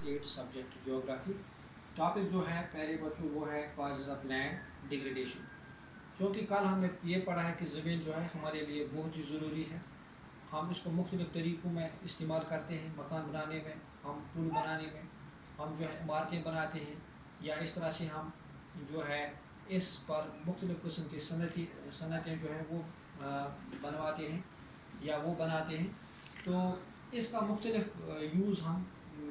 State subject geography. Topic जो है पहले बच्चों वो है कॉजेज ऑफ लैंड डिग्रेडेशन। चूँकि कल हमने ये पढ़ा है कि ज़मीन जो है हमारे लिए बहुत ही ज़रूरी है। हम इसको मुख्तलिफ़ तरीक़ों में इस्तेमाल करते हैं, मकान बनाने में, हम पुल बनाने में, हम जो है इमारतें बनाते हैं, या इस तरह से हम जो है इस पर मुख्तलिफ़ किस्म की सनतें जो है वो बनवाते हैं या वो बनाते हैं। तो इसका मुख्तलिफ़ यूज़ हम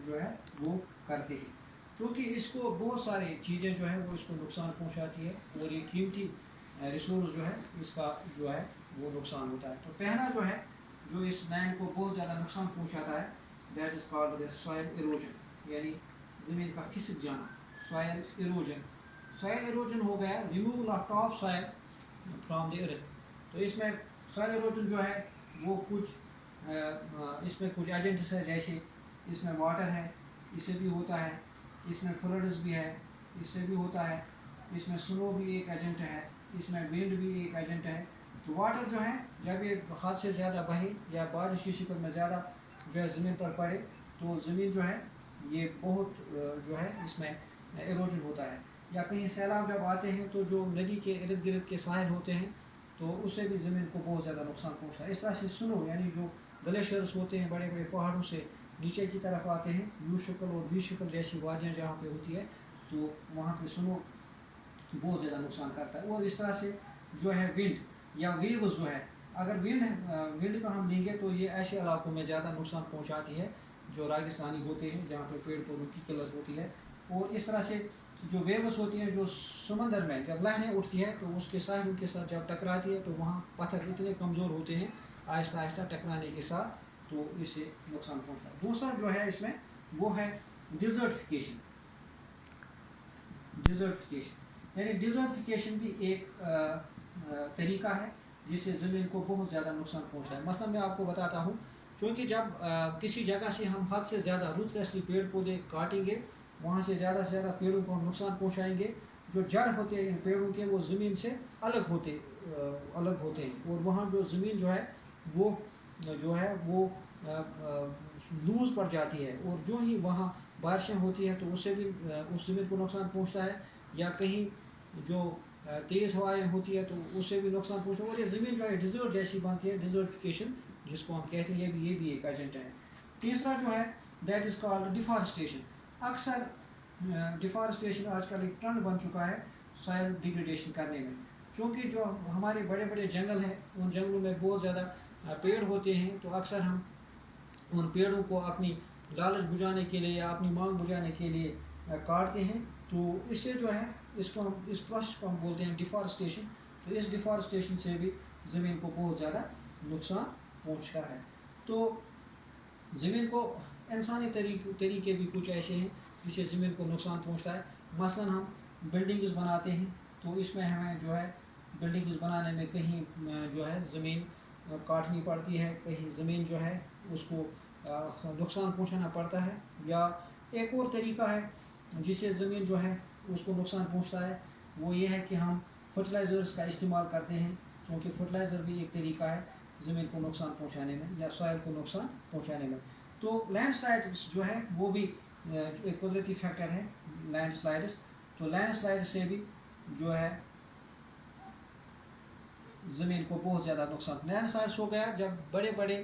जो है वो करते हैं। क्योंकि इसको बहुत सारी चीज़ें जो है वो इसको नुकसान पहुँचाती है और ये कीमती रिसोर्स जो है इसका जो है वो नुकसान होता है। तो पहला जो है जो इस लैंड को बहुत ज़्यादा नुकसान पहुँचाता है, that is called the soil erosion, यानी ज़मीन का खिसक जाना, सॉइल इरोजन। सॉइल इरोजन हो गया removal of top soil from the earth. तो इसमें सॉइल इरोजन जो है वो कुछ इसमें कुछ एजेंट्स है, जैसे इसमें वाटर है, इससे भी होता है, इसमें फ्लड्स भी है, इससे भी होता है, इसमें स्नो भी एक एजेंट है, इसमें विंड भी एक एजेंट है। तो वाटर जो है जब ये हद से ज़्यादा बहे या बारिश की शक्ल में ज़्यादा जो है ज़मीन पर पड़े तो ज़मीन जो है ये बहुत जो है इसमें इरोजन होता है। या कहीं सैलाब जब आते हैं तो जो नदी के इर्द गिर्द के साहिल होते हैं तो उससे भी ज़मीन को बहुत ज़्यादा नुकसान पहुँचता है। इस तरह से स्नो यानी जो ग्लेशियर्स होते हैं बड़े बड़े पहाड़ों से नीचे की तरफ आते हैं, यू शक्ल और वी शक्ल जैसी वादियाँ जहाँ पे होती है तो वहाँ पे स्नो बहुत ज़्यादा नुकसान करता है। और इस तरह से जो है विंड या वेव्स जो है, अगर विंड का हम लेंगे तो ये ऐसे इलाकों में ज़्यादा नुकसान पहुँचाती है जो रेगिस्तानी होते हैं, जहाँ पे पेड़ पौधों की किल्लत होती है। और इस तरह से जो वेव्स होती हैं जो समंदर में जब लहरें उठती है तो उसके साहिल के साथ जब टकराती है तो वहाँ पत्थर इतने कमज़ोर होते हैं आहिस्ता आहिस्ता टकराने के साथ, तो इससे नुकसान पहुँचता है। दूसरा जो है इसमें वो है डिज़र्टिफिकेशन। यानी डिज़र्टिफिकेशन भी एक तरीका है जिससे ज़मीन को बहुत ज़्यादा नुकसान पहुँचता है। मसलन मैं आपको बताता हूँ, क्योंकि जब किसी जगह से हम हद से ज़्यादा रूथलेसली पेड़ पौधे काटेंगे, वहाँ से ज़्यादा पेड़ों को हम नुकसान पहुँचाएंगे, जो जड़ होते हैं इन पेड़ों के वो ज़मीन से अलग होते हैं और वहाँ जो ज़मीन जो है वो लूज़ पड़ जाती है और जो ही वहाँ बारिशें होती हैं तो उससे भी उस ज़मीन को नुकसान पहुँचता है। या कहीं जो तेज़ हवाएं होती है तो उससे भी नुकसान पहुँचता है और ये ज़मीन जो है डिज़र्ट जैसी बनती है, डिज़र्टिफिकेशन जिसको हम कहते हैं, ये भी एक एजेंट है। तीसरा जो है दैट इज़ कॉल्ड डिफॉरेस्टेशन। अक्सर डिफॉरेस्टेशन आजकल एक ट्रेंड बन चुका है सॉइल डिग्रेडेशन करने में, क्योंकि जो हमारे बड़े बड़े जंगल हैं उन जंगलों में बहुत ज़्यादा पेड़ होते हैं, तो अक्सर हम उन पेड़ों को अपनी लालच बुझाने के लिए या अपनी मांग बुझाने के लिए काटते हैं। तो इससे जो है इस प्रोसेस को हम बोलते हैं डिफॉरेस्टेशन। तो इस डिफॉरेस्टेशन से भी ज़मीन को बहुत ज़्यादा नुकसान पहुंचता है। तो ज़मीन को इंसानी तरीके भी कुछ ऐसे हैं जिससे ज़मीन को नुकसान पहुंचता है। मसलन हम बिल्डिंग्स बनाते हैं तो इसमें हमें जो है बिल्डिंग्स बनाने में कहीं जो है ज़मीन काटनी पड़ती है, कहीं ज़मीन जो है उसको नुकसान पहुंचाना पड़ता है। या एक और तरीका है जिससे ज़मीन जो है उसको नुकसान पहुंचता है, वो ये है कि हम फर्टिलाइज़र्स का इस्तेमाल करते हैं, क्योंकि फर्टिलाइज़र भी एक तरीका है ज़मीन को नुकसान पहुंचाने में या सॉइल को नुकसान पहुंचाने में। तो लैंडस्लाइड्स जो है वो भी एक कुदरती फैक्टर है, लैंडस्लाइड्स। तो लैंडस्लाइड से भी जो है ज़मीन को बहुत ज़्यादा नुकसान। लैंडस्लाइड्स हो गया जब बड़े बड़े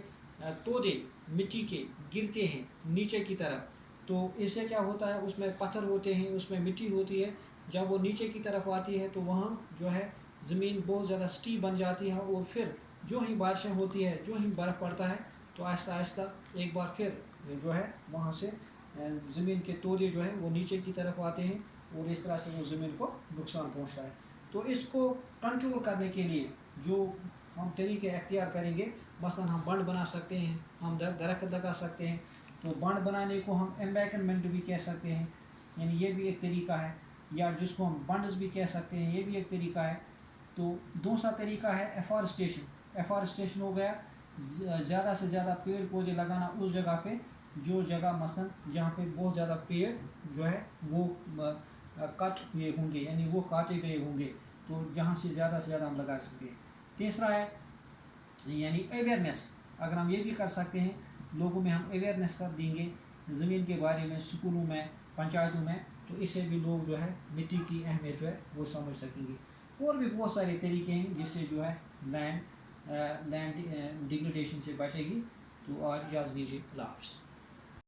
तोदे मिट्टी के गिरते हैं नीचे की तरफ, तो इससे क्या होता है उसमें पत्थर होते हैं, उसमें मिट्टी होती है, जब वो नीचे की तरफ आती है तो वहाँ जो है ज़मीन बहुत ज़्यादा स्टीप बन जाती है और फिर जो ही बारिशें होती है, जो ही बर्फ़ पड़ता है तो आहिस्ता आहिस्ता एक बार फिर जो है वहाँ से ज़मीन के तोदे जो है वो नीचे की तरफ आते हैं और इस तरह से वो ज़मीन को नुकसान पहुँचता है। तो इसको कंट्रोल करने के लिए जो हम तरीके अख्तियार करेंगे, मसलन हम बंड बना सकते हैं, हम दरख्त लगा सकते हैं। तो बंड बनाने को हम एम्बैंकमेंट भी कह सकते हैं, यानी ये भी एक तरीका है, या जिसको हम बंड्स भी कह सकते हैं, ये भी एक तरीका है। तो दूसरा तरीका है एफॉरेस्टेशन। एफॉरेस्टेशन हो गया ज़्यादा से ज़्यादा पेड़ पौधे लगाना उस जगह पे जो जगह मसलन जहाँ पे बहुत ज़्यादा पेड़ जो है वो कट हुए होंगे, यानी वो काटे गए होंगे, तो जहाँ से ज़्यादा हम लगा सकते हैं। तीसरा है यानी अवेयरनेस। अगर हम ये भी कर सकते हैं, लोगों में हम अवेयरनेस कर देंगे زمین کے بارے میں اسکولوں میں پنچایتوں میں، تو اس سے بھی لوگ جو ہے مٹی کی اہمیت جو ہے وہ سمجھ سکیں گے. اور بھی بہت سارے طریقے ہیں جس سے جو ہے لینڈ ڈیگریڈیشن سے بچے گی. تو آج اجازت دیجیے، اللہ حافظ.